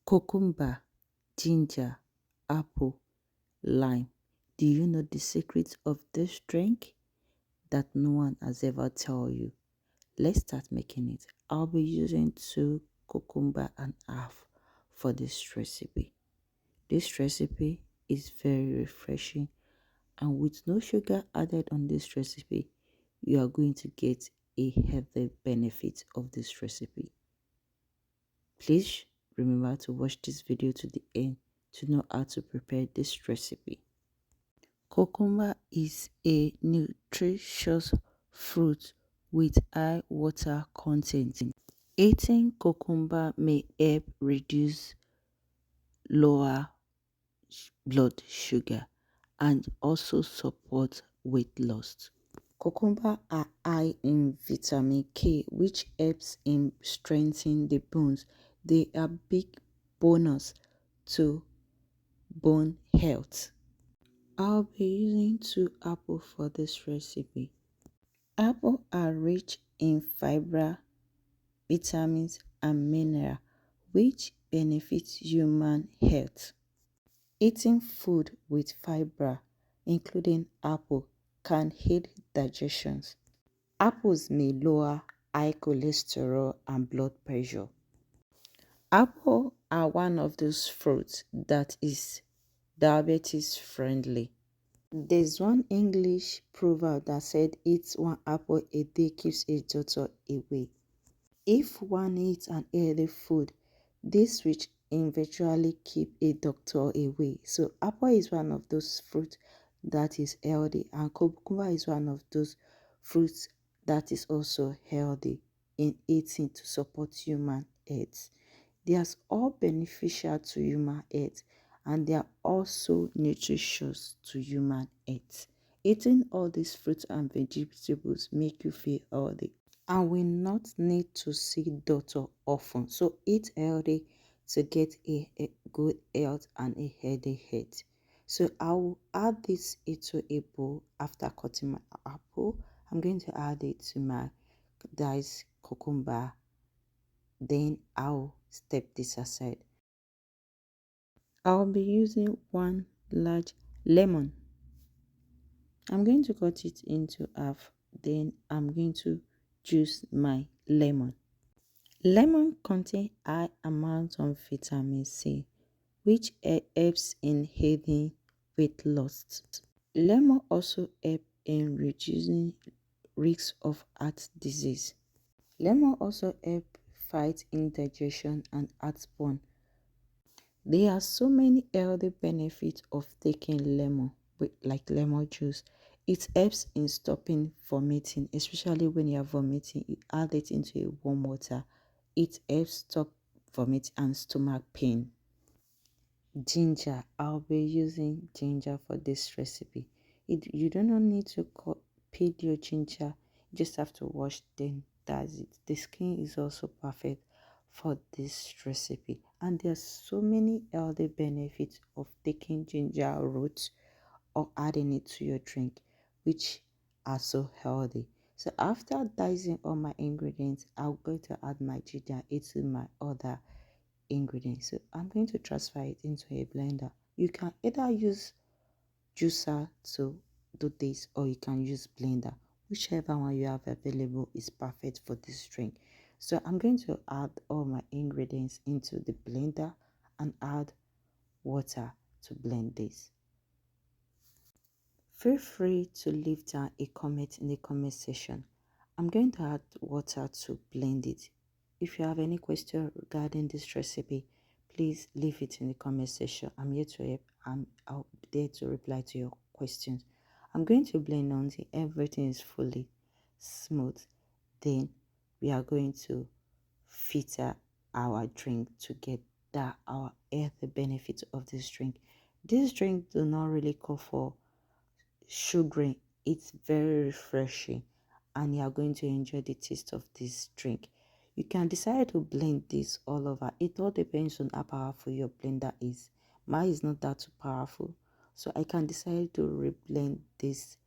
Cucumber, ginger, apple, lime. Do you know the secret of this drink that no one has ever told you? Let's start making it. I'll be using 2 cucumber and half for this recipe. This recipe is very refreshing, and with no sugar added on this recipe, you are going to get a healthy benefit of this recipe. Please remember to watch this video to the end to know how to prepare this recipe. Cucumber is a nutritious fruit with high water content. Eating cucumber may help reduce lower blood sugar and also support weight loss. Cucumber are high in vitamin K, which helps in strengthening the bones. They are big bonus to bone health. I'll be using 2 apples for this recipe. Apples are rich in fiber, vitamins, and minerals, which benefits human health. Eating food with fiber, including apple, can aid digestion. Apples may lower high cholesterol and blood pressure. Apples are one of those fruits that is diabetes friendly. There's one English proverb that said, "Eat 1 apple a day keeps a doctor away." If one eats an healthy food, this will eventually keep a doctor away. So apple is one of those fruits that is healthy, and cucumber is one of those fruits that is also healthy in eating to support human health. They are all beneficial to human health, and they are also nutritious to human health. Eating all these fruits and vegetables make you feel healthy and will not need to see doctor often. So eat healthy to get a good health and a healthy head. So I will add this into a bowl. After cutting my apple, I'm going to add it to my diced cucumber. Then I'll step this aside. I'll be using 1 large lemon. I'm going to cut it into half. Then I'm going to juice my lemon. Lemon contains high amounts of vitamin C, which helps in aiding weight loss. Lemon also helps in reducing risk of heart disease. Lemon also helps fight indigestion and heartburn. There are so many healthy benefits of taking lemon, like lemon juice. It helps in stopping vomiting, especially when you are vomiting. You add it into a warm water. It helps stop vomit and stomach pain. Ginger. I'll be using ginger for this recipe. You do not need to peel your ginger. You just have to wash, then that's it. The skin is also perfect for this recipe, and there's so many healthy benefits of taking ginger roots or adding it to your drink, which are so healthy. So after dicing all my ingredients, I'm going to add my ginger into my other ingredients. So I'm going to transfer it into a blender. You can either use juicer to do this, or you can use blender. Whichever one you have available is perfect for this drink. So I'm going to add all my ingredients into the blender and add water to blend this. Feel free to leave down a comment in the comment section. I'm going to add water to blend it. If you have any question regarding this recipe, please leave it in the comment section. I'm here to help. I'll be there to reply to your questions. I'm going to blend until everything is fully smooth. Then we are going to filter our drink to get our healthy benefits of this drink. This drink do not really call for sugary. It's very refreshing, and you are going to enjoy the taste of this drink. You can decide to blend this all over. It all depends on how powerful your blender is. Mine is not that too powerful, so I can decide to reblend this,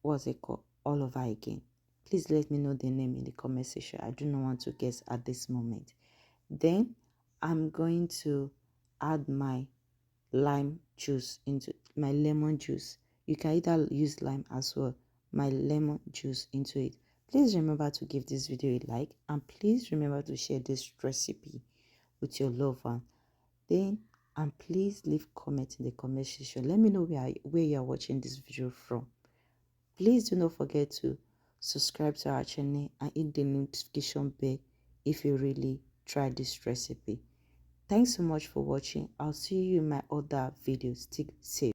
what's it called, all over again. Please let me know the name in the comment section. I do not want to guess at this moment. Then I'm going to add my lime juice into my lemon juice. You can either use lime as well, my lemon juice into it. Please remember to give this video a like, and please remember to share this recipe with your loved one. Then, and please leave comment in the comment section. Let me know where you are watching this video from. Please do not forget to subscribe to our channel and hit the notification bell if you really try this recipe. Thanks so much for watching. I'll see you in my other videos. Stay safe.